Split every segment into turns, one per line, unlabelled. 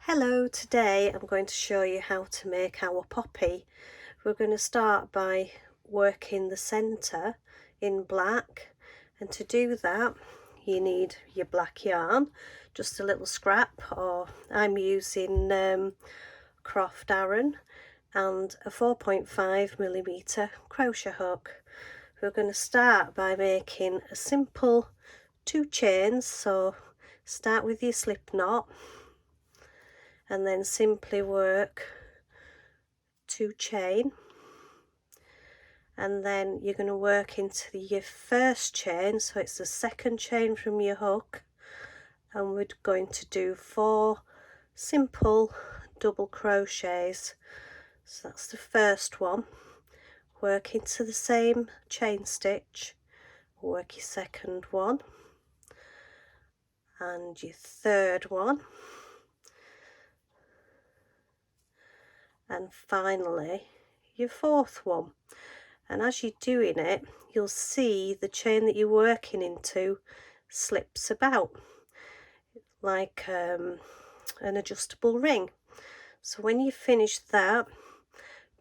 Hello, today I'm going to show you how to make our poppy. We're going to start by working the centre in black, and to do that you need your black yarn, just a little scrap, or I'm using Croft Aran, and a 4.5mm crochet hook. We're going to start by making a simple 2 chains, so start with your slip knot and then simply work 2 chain, and then you're going to work into your first chain, so it's the second chain from your hook, and we're going to do 4 simple double crochets. So that's the first one. Work into the same chain stitch, work your second one and your third one, and finally your fourth one. And as you're doing it, you'll see the chain that you're working into slips about like an adjustable ring. So when you finish that,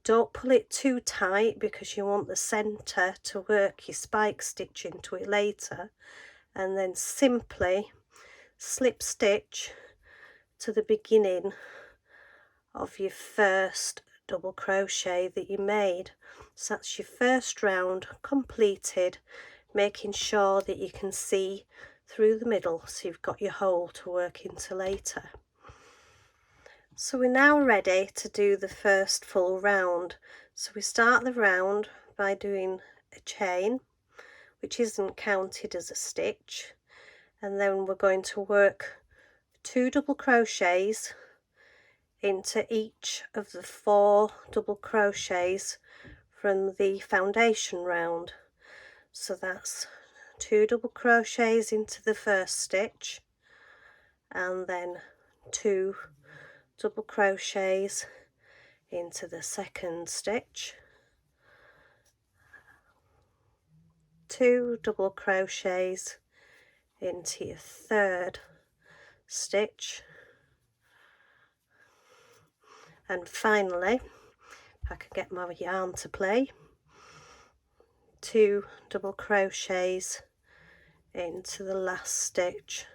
don't pull it too tight because you want the centre to work your spike stitch into it later, and then simply slip stitch to the beginning of your first double crochet that you made. So that's your first round completed, making sure that you can see through the middle so you've got your hole to work into later. So we're now ready to do the first full round. So we start the round by doing a chain, which isn't counted as a stitch, and then we're going to work 2 double crochets into each of the 4 double crochets from the foundation round. So that's 2 double crochets into the first stitch, and then 2 double crochets into the second stitch, 2 double crochets into your third stitch, and finally, if I can get my yarn to play, 2 double crochets into the last stitch,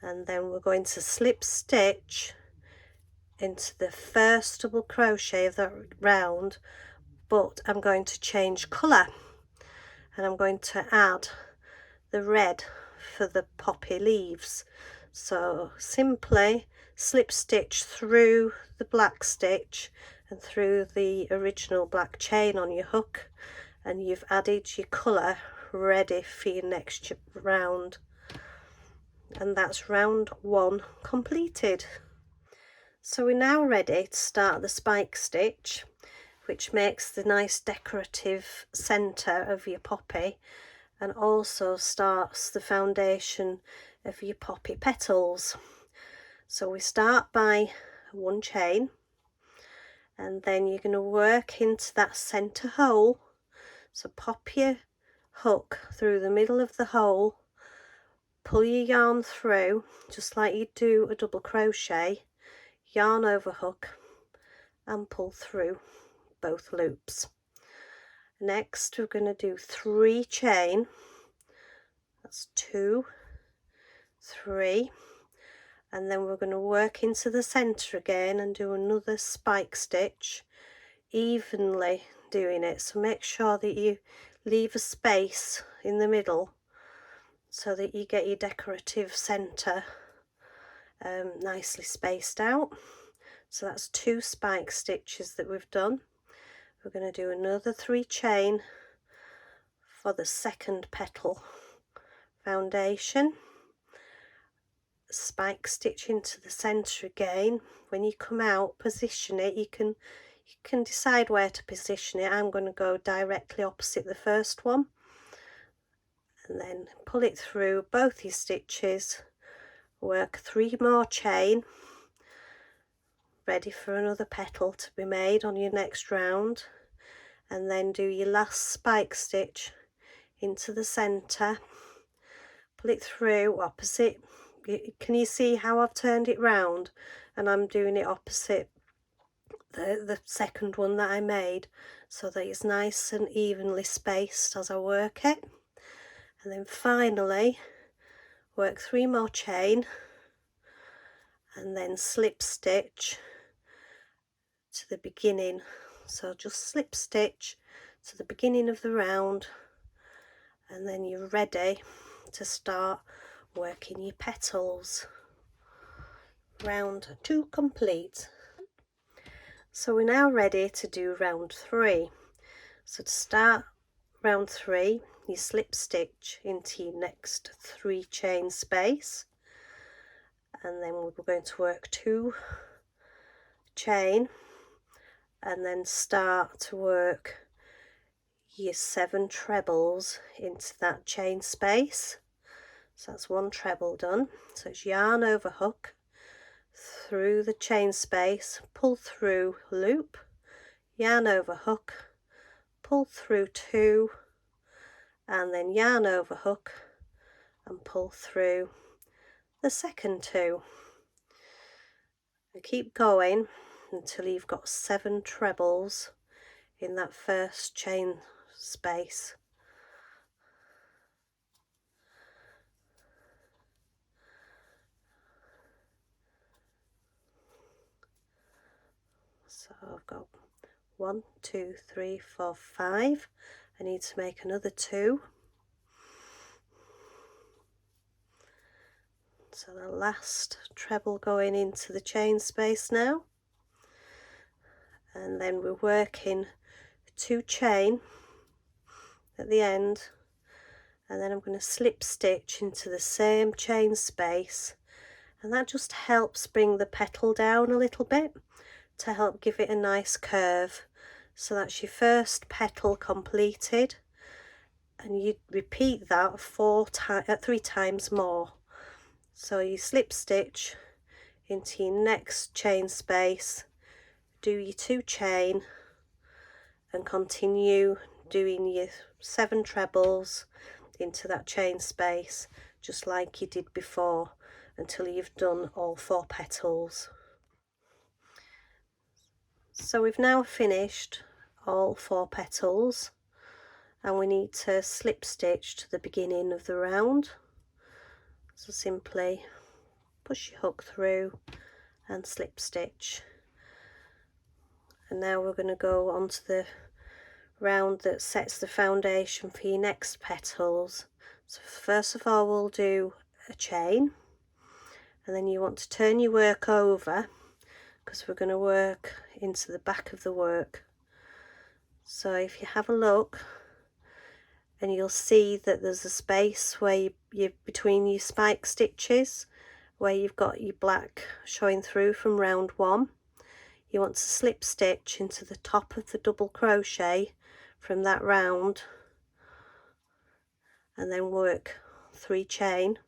and then we're going to slip stitch into the first double crochet of that round, but I'm going to change colour and I'm going to add the red for the poppy leaves. So simply slip stitch through the black stitch and through the original black chain on your hook, and you've added your colour ready for your next round. And that's round 1 completed. So we're now ready to start the spike stitch, which makes the nice decorative centre of your poppy and also starts the foundation of your poppy petals. So we start by 1 chain, and then you're going to work into that centre hole. So pop your hook through the middle of the hole, pull your yarn through just like you do a double crochet, yarn over hook and pull through both loops. Next we're going to do 3 chain, that's 2, 3, and then we're going to work into the centre again and do another spike stitch, evenly doing it, so make sure that you leave a space in the middle so that you get your decorative centre nicely spaced out. So that's 2 spike stitches that we've done. We're going to do another 3 chain for the second petal foundation, spike stitch into the centre again. When you come out, position it. You can decide where to position it. I'm going to go directly opposite the first one, and then pull it through both your stitches, work 3 more chain, ready for another petal to be made on your next round, and then do your last spike stitch into the centre, pull it through opposite. Can you see how I've turned it round, and I'm doing it opposite the second one that I made, so that it's nice and evenly spaced as I work it. And then finally work 3 more chain and then slip stitch to the beginning. So just slip stitch to the beginning of the round, and then you're ready to start working your petals. Round 2 complete. So we're now ready to do round 3. So to start round 3, you slip stitch into your next 3 chain space, and then we're going to work 2 chain and then start to work your 7 trebles into that chain space. So that's 1 treble done. So it's yarn over hook through the chain space, pull through loop, yarn over hook, pull through 2, and then yarn over hook and pull through the second 2, and keep going until you've got 7 trebles in that first chain space. So I've got 1, 2, 3, 4, 5. I need to make another 2. So the last treble going into the chain space now, and then we're working 2 chain at the end, and then I'm going to slip stitch into the same chain space, and that just helps bring the petal down a little bit to help give it a nice curve. So that's your first petal completed, and you repeat that 3 times more. So you slip stitch into your next chain space, do your 2 chain, and continue doing your 7 trebles into that chain space just like you did before until you've done all 4 petals. So we've now finished all 4 petals, and we need to slip stitch to the beginning of the round. So simply push your hook through and slip stitch. And now we're going to go on to the round that sets the foundation for your next petals. So first of all we'll do a chain, and then you want to turn your work over because we're going to work into the back of the work. So if you have a look, and you'll see that there's a space where you between your spike stitches where you've got your black showing through from round 1. You want to slip stitch into the top of the double crochet from that round, and then work 3 chain.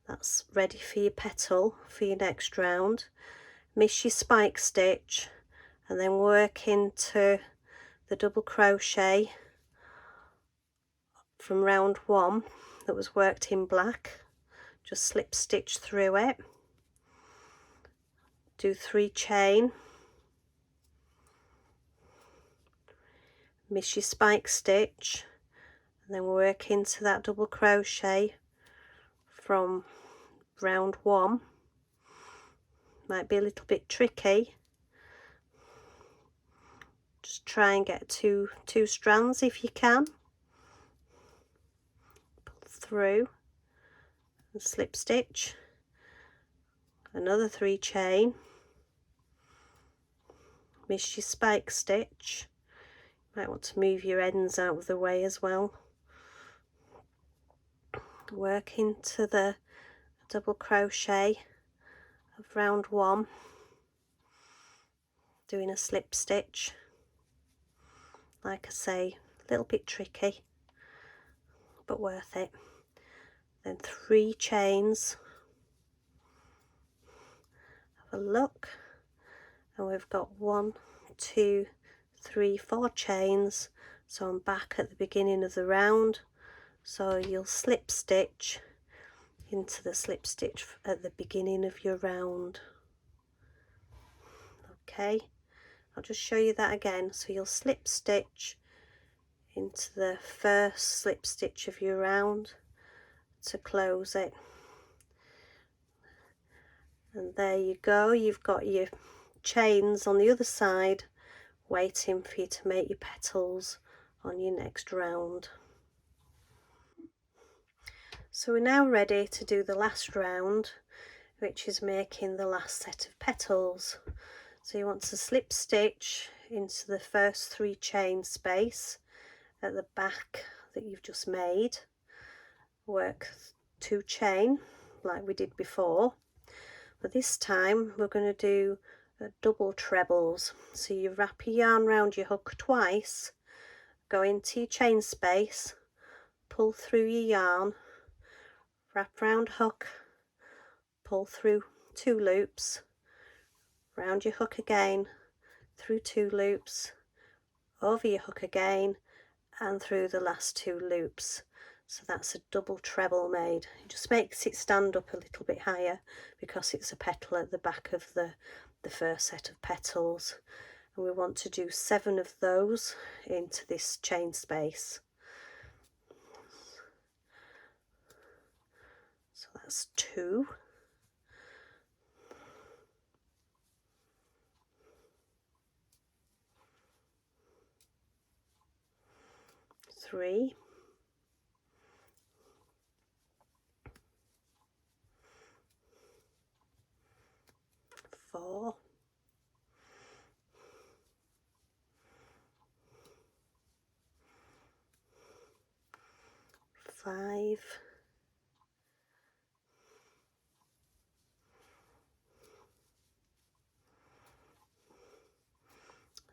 That's ready for your petal for your next round. Miss your spike stitch and then work into the double crochet from round 1 that was worked in black. Just slip stitch through it, do 3 chain, miss your spike stitch, and then work into that double crochet from round 1. Might be a little bit tricky. Just try and get two strands if you can. Pull through and slip stitch, another 3 chain, miss your spike stitch. You might want to move your ends out of the way as well. Work into the double crochet of round 1, doing a slip stitch. Like I say, a little bit tricky but worth it. Then 3 chains, have a look, and we've got 1, 2, 3, 4 chains. So I'm back at the beginning of the round, So you'll slip stitch into the slip stitch at the beginning of your round. Okay, I'll just show you that again. So you'll slip stitch into the first slip stitch of your round to close it, and there you go, you've got your chains on the other side waiting for you to make your petals on your next round. So we're now ready to do the last round, which is making the last set of petals. So you want to slip stitch into the first 3 chain space at the back that you've just made, work 2 chain like we did before, but this time we're going to do double trebles. So you wrap your yarn around your hook twice, go into your chain space, pull through your yarn, wrap round hook, pull through 2 loops, round your hook again, through 2 loops, over your hook again, and through the last 2 loops. So that's a double treble made. It just makes it stand up a little bit higher because it's a petal at the back of the first set of petals, and we want to do 7 of those into this chain space. So that's 2, 3, 4, 5,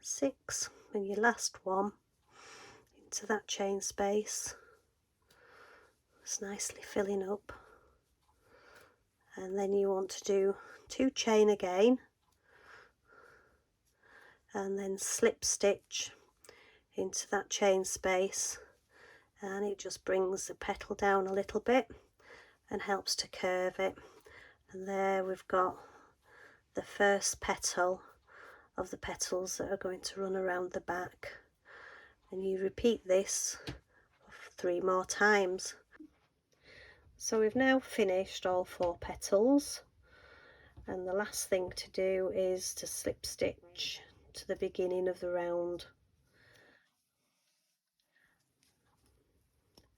6, and your last one into that chain space. It's nicely filling up, and then you want to do 2 chain again, and then slip stitch into that chain space, and it just brings the petal down a little bit and helps to curve it. And there we've got the first petal of the petals that are going to run around the back, and you repeat this 3 more times. So we've now finished all 4 petals, and the last thing to do is to slip stitch to the beginning of the round,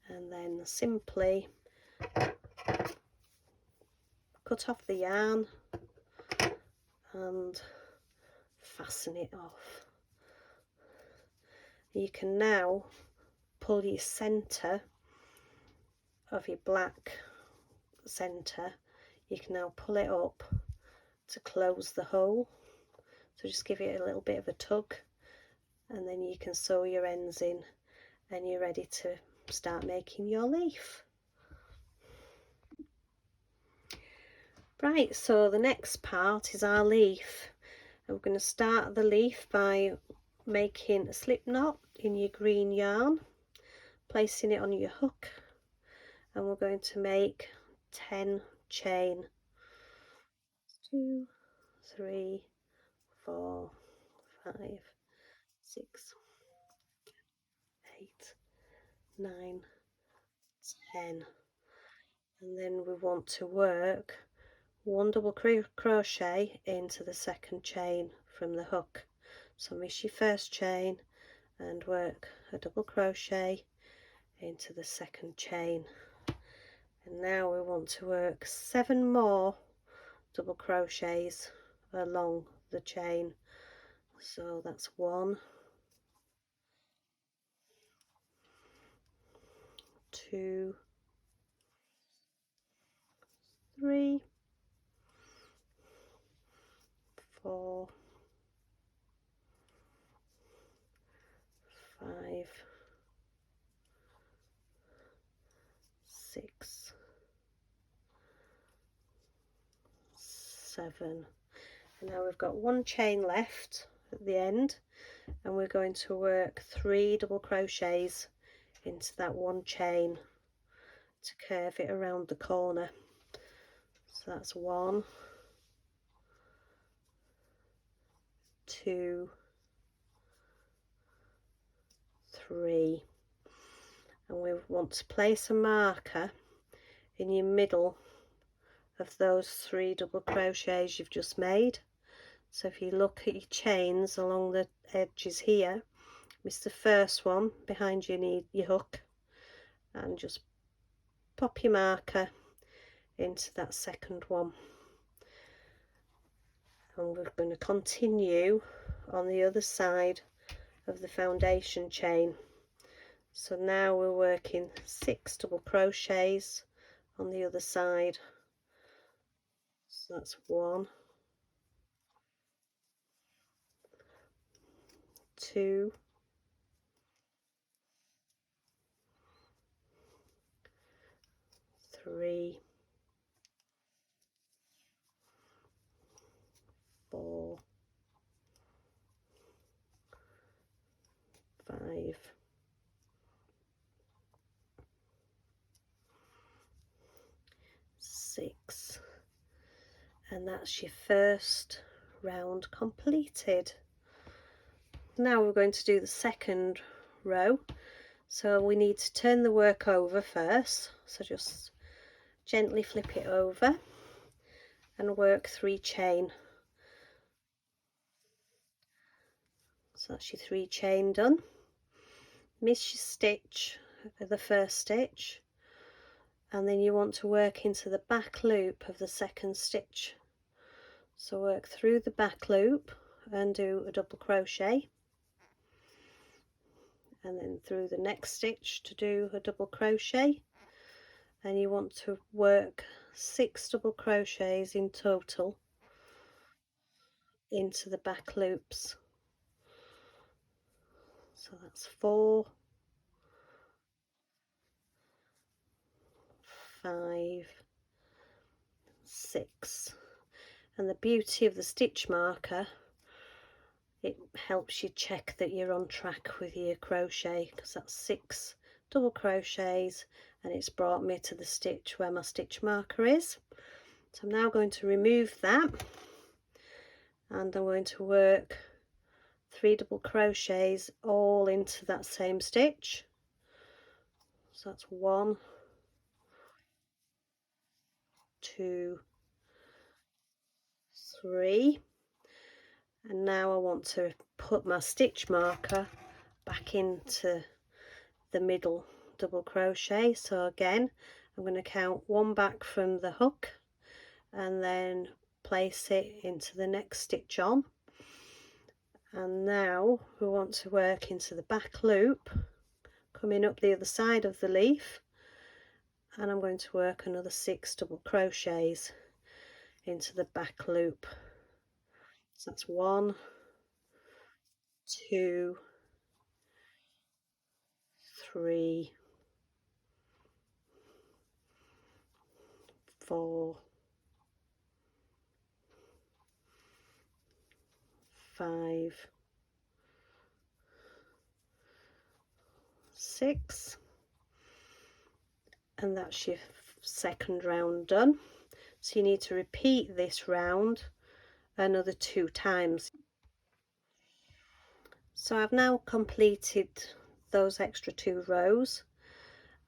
and then simply cut off the yarn and fasten it off. You can now pull your centre of your black centre, you can now pull it up to close the hole. So just give it a little bit of a tug, and then you can sew your ends in, and you're ready to start making your leaf. Right, so the next part is our leaf. And we're going to start the leaf by making a slip knot in your green yarn, placing it on your hook, and we're going to make 10 chain. 2, 3, 4, 5, 6, 8, 9, 10, and then we want to work 1 double crochet into the second chain from the hook. So miss your first chain and work a double crochet into the second chain, and now we want to work 7 more double crochets along the chain. So that's 1, 2, 3, 4, 5, 6, 7, and now we've got 1 chain left at the end, and we're going to work 3 double crochets into that 1 chain to curve it around the corner. So that's 1, 2, 3, and we want to place a marker in your middle of those 3 double crochets you've just made. So if you look at your chains along the edges here, miss the first one behind your hook, and just pop your marker into that second one. And we're going to continue on the other side of the foundation chain. So now we're working 6 double crochets on the other side. So that's 1, 2, 3, 4, 5, 6, and that's your first round completed. Now we're going to do the second row. So we need to turn the work over first, so just gently flip it over and work 3 chain. So that's your 3 chain done. Miss your stitch at the first stitch, and then you want to work into the back loop of the second stitch. So work through the back loop and do a double crochet, and then through the next stitch to do a double crochet, and you want to work 6 double crochets in total into the back loops. So that's 4, 5, 6, and the beauty of the stitch marker, it helps you check that you're on track with your crochet, because that's 6 double crochets and it's brought me to the stitch where my stitch marker is. So I'm now going to remove that, and I'm going to work 3 double crochets all into that same stitch. So that's 1, 2, 3, and now I want to put my stitch marker back into the middle double crochet. So again, I'm going to count 1 back from the hook and then place it into the next stitch on. And now we want to work into the back loop, coming up the other side of the leaf, and I'm going to work another 6 double crochets into the back loop. So that's 1, 2, 3, 4, 5, 6, and that's your second round done. So you need to repeat this round another 2 times. So I've now completed those extra 2 rows,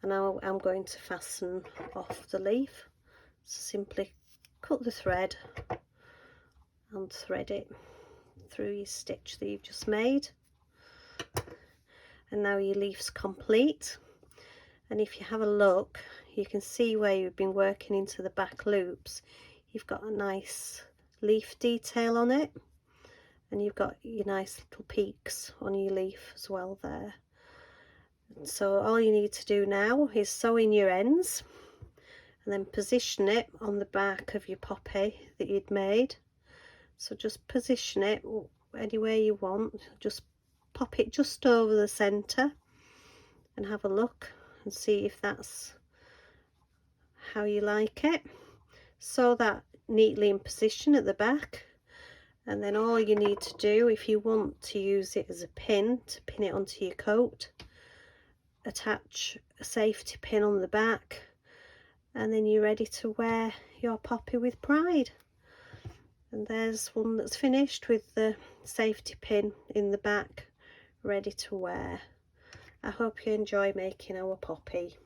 and now I'm going to fasten off the leaf. So simply cut the thread and thread it through your stitch that you've just made, and now your leaf's complete. And if you have a look, you can see where you've been working into the back loops, you've got a nice leaf detail on it, and you've got your nice little peaks on your leaf as well there. So all you need to do now is sew in your ends and then position it on the back of your poppy that you'd made. So just position it anywhere you want, just pop it just over the centre and have a look and see if that's how you like it. Sew that neatly in position at the back, and then all you need to do, if you want to use it as a pin to pin it onto your coat, attach a safety pin on the back and then you're ready to wear your poppy with pride. And there's one that's finished with the safety pin in the back, ready to wear. I hope you enjoy making our poppy.